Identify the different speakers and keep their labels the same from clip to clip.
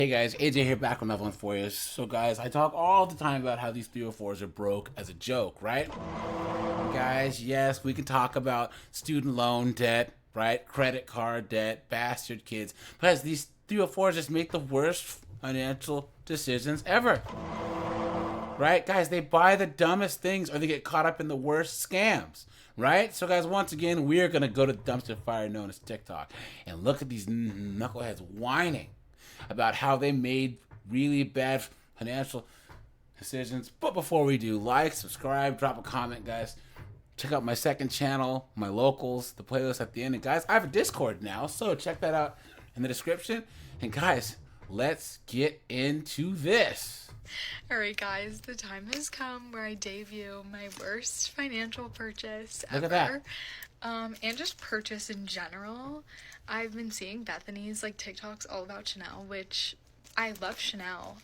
Speaker 1: Hey guys, AJ here back with another one for you. So guys, I talk all the time about how these 304s are broke as a joke, right? Guys, yes, we can talk about student loan debt, right? Credit card debt, bastard kids. Because these 304s just make the worst financial decisions ever. Right? Guys, they buy the dumbest things or they get caught up in the worst scams. Right? So guys, once again, we are going to go to the dumpster fire known as TikTok and look at these knuckleheads whining about how they made really bad financial decisions. But before we do, like, subscribe, drop a comment, guys. Check out my second channel, my locals, the playlist at the end. And guys, I have a Discord now, so check that out in the description. And guys, let's get into this.
Speaker 2: Alright guys, the time has come where I debut my worst financial purchase
Speaker 1: Look
Speaker 2: ever.
Speaker 1: at that.
Speaker 2: And just purchase in general. I've been seeing Bethany's like TikToks all about Chanel, which I love Chanel.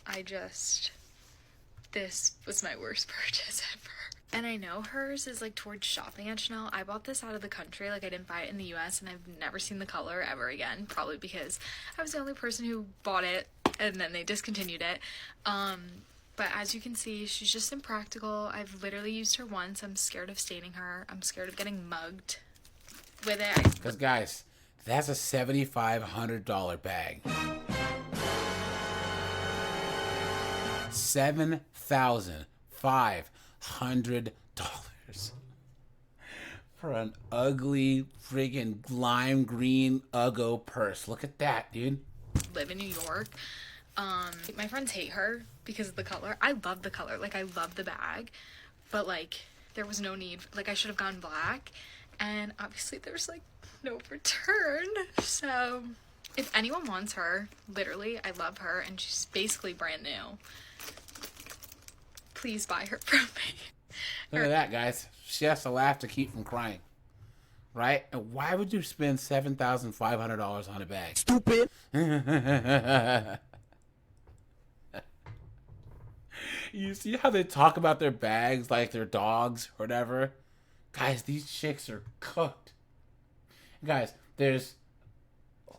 Speaker 2: This was my worst purchase ever. And I know hers is like towards shopping at Chanel. I bought this out of the country, like I didn't buy it in the US, and I've never seen the color ever again, probably because I was the only person who bought it and then they discontinued it. But as you can see, she's just impractical. I've literally used her once. I'm scared of staining her. I'm scared of getting mugged with it.
Speaker 1: Because guys, that's a $7,500 bag. $7,500 for an ugly friggin' lime green Uggo purse. Look at that, dude.
Speaker 2: Live in New York. My friends hate her because of the color. I love the color. Like, I love the bag. But, like, there was no need. Like, I should have gone black. And obviously there's, like, no return. So, if anyone wants her, literally, I love her. And she's basically brand new. Please buy her from me.
Speaker 1: Look at that, guys. She has to laugh to keep from crying. Right? And why would you spend $7,500 on a bag? Stupid. You see how they talk about their bags like they're dogs or whatever? Guys, these chicks are cooked. Guys, there's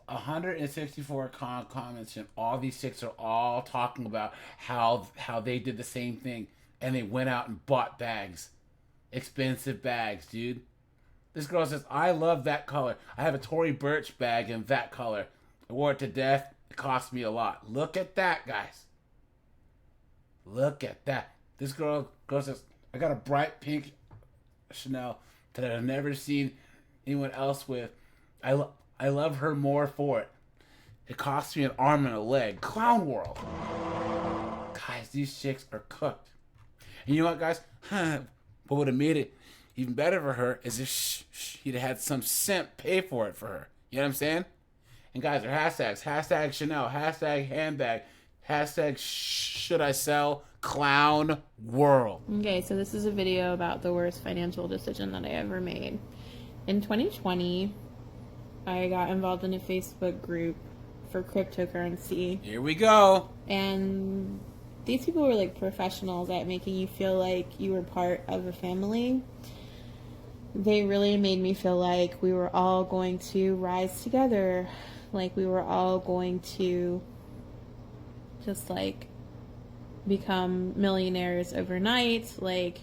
Speaker 1: 164 comments and all these chicks are all talking about how they did the same thing and they went out and bought bags. Expensive bags, dude. This girl says, I love that color. I have a Tory Burch bag in that color. I wore it to death. It cost me a lot. Look at that, guys. Look at that. This girl says, I got a bright pink Chanel that I've never seen anyone else with. I love her more for it. It cost me an arm and a leg. Clown world. Guys, these chicks are cooked. And you know what, guys? What would have made it even better for her is if she'd had some simp pay for it for her. You know what I'm saying? And guys, their hashtags. Hashtag Chanel. Hashtag handbag. Hashtag should I sell? Clown world.
Speaker 3: Okay, so this is a video about the worst financial decision that I ever made. In 2020, I got involved in a Facebook group for cryptocurrency.
Speaker 1: Here we go.
Speaker 3: And these people were like professionals at making you feel like you were part of a family. They really made me feel like we were all going to rise together. Like we were all going to just like become millionaires overnight. Like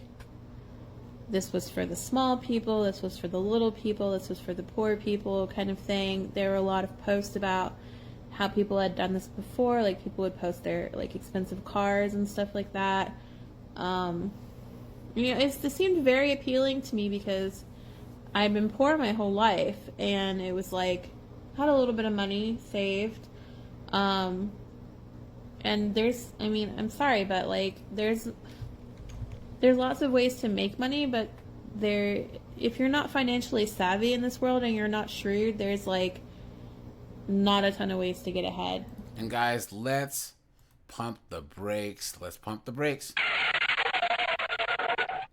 Speaker 3: this was for the small people, this was for the little people, this was for the poor people kind of thing. There were a lot of posts about how people had done this before. Like people would post their like expensive cars and stuff like that. It seemed very appealing to me because I've been poor my whole life, and it was like had a little bit of money saved. And I'm sorry, but like there's lots of ways to make money, but if you're not financially savvy in this world and you're not shrewd, there's like not a ton of ways to get ahead.
Speaker 1: And guys, let's pump the brakes. Let's pump the brakes.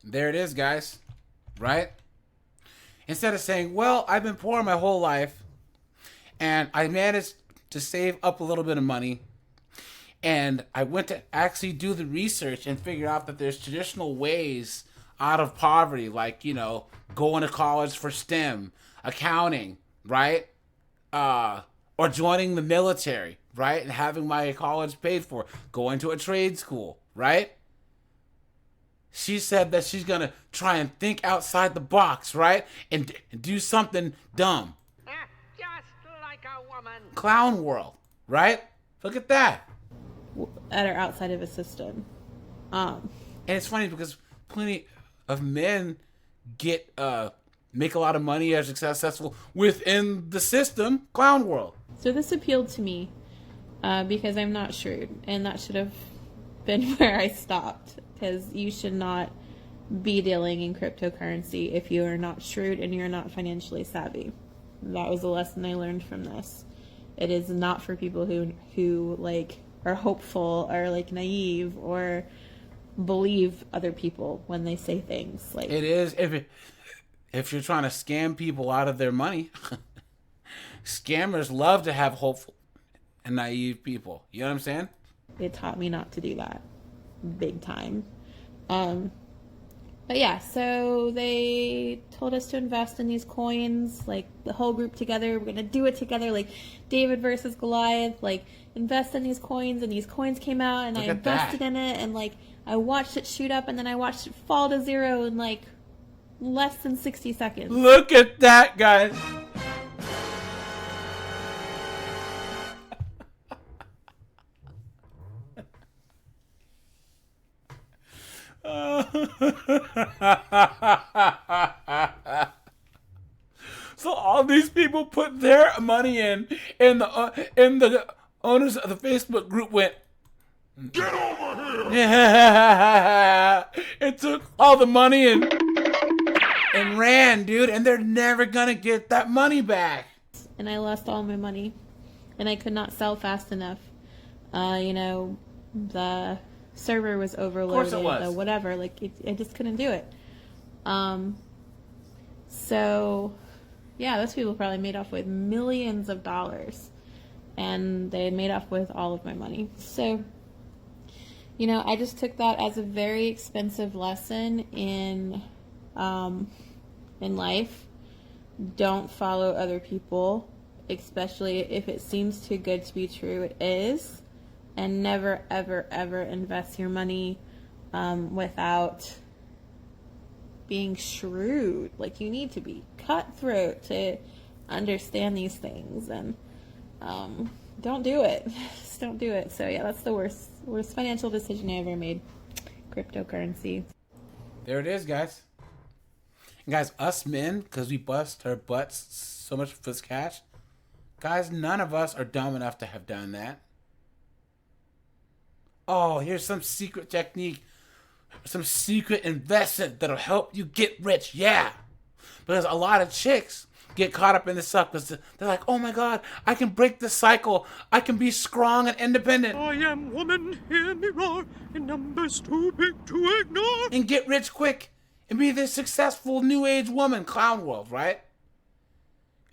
Speaker 1: There it is, guys. Right? Instead of saying, well, I've been poor my whole life and I managed to save up a little bit of money and I went to actually do the research and figure out that there's traditional ways out of poverty, like, going to college for STEM, accounting, right? Or joining the military. right? And having my college paid for, going to a trade school, right? She said that she's going to try and think outside the box, right? And do something dumb.
Speaker 4: Just like a woman.
Speaker 1: Clown world, right? Look at that.
Speaker 3: That are outside of a system.
Speaker 1: And it's funny because plenty of men get make a lot of money, are successful within the system, clown world.
Speaker 3: So this appealed to me because I'm not shrewd, and that should have been where I stopped, because you should not be dealing in cryptocurrency if you are not shrewd and you're not financially savvy. That was a lesson I learned from this. It is not for people who like are hopeful or like naive or believe other people when they say things like
Speaker 1: it is if you're trying to scam people out of their money. Scammers love to have hopeful and naive people. You know what I'm saying?
Speaker 3: It taught me not to do that big time. But yeah, so they told us to invest in these coins, like the whole group together. We're gonna do it together, like David versus Goliath. Like, invest in these coins, and these coins came out, and I invested in it, and like I watched it shoot up, and then I watched it fall to zero in like less than 60 seconds.
Speaker 1: Look at that, guys. So all these people put their money in, and the owners of the Facebook group went, "Get over here!" Yeah, it took all the money and ran, dude, and they're never gonna get that money back.
Speaker 3: And I lost all my money, and I could not sell fast enough. The server was overloaded, the whatever, like I just couldn't do it. So yeah, those people probably made off with millions of dollars, and they made off with all of my money. So I just took that as a very expensive lesson in life. Don't follow other people, especially if it seems too good to be true. It is. And never, ever, ever invest your money without being shrewd. Like, you need to be cutthroat to understand these things. And don't do it. Just don't do it. So, yeah, that's the worst financial decision I ever made. Cryptocurrency.
Speaker 1: There it is, guys. And guys, us men, because we bust our butts so much for this cash, guys, none of us are dumb enough to have done that. Oh, here's some secret technique, some secret investment that'll help you get rich. Yeah. Because a lot of chicks get caught up in this stuff because they're like, oh my God, I can break the cycle. I can be strong and independent.
Speaker 4: I am woman, hear me roar, in numbers too big to ignore.
Speaker 1: And get rich quick and be this successful new age woman, clown world, right?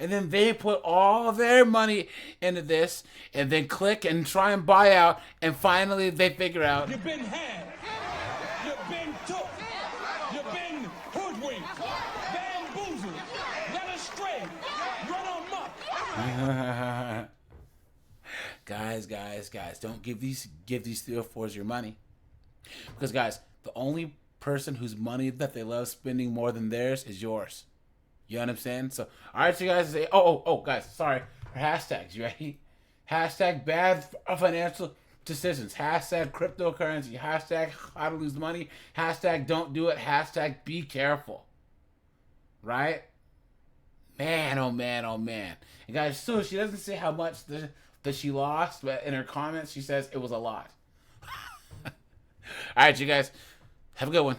Speaker 1: And then they put all their money into this and then click and try and buy out. And finally they figure out,
Speaker 5: you've been had. You've been took. You've been hoodwinked. Bamboozled. Led astray. Run amok.
Speaker 1: Guys, don't give these 304s your money. Because guys, the only person whose money that they love spending more than theirs is yours. You know what I'm saying? So, all right, so you guys say, guys, sorry. Hashtags, you ready? Hashtag bad financial decisions. Hashtag cryptocurrency. Hashtag how to lose money. Hashtag don't do it. Hashtag be careful. Right? Man, oh man, oh man. And guys, so she doesn't say how much that she lost, but in her comments, she says it was a lot. All right, you guys, have a good one.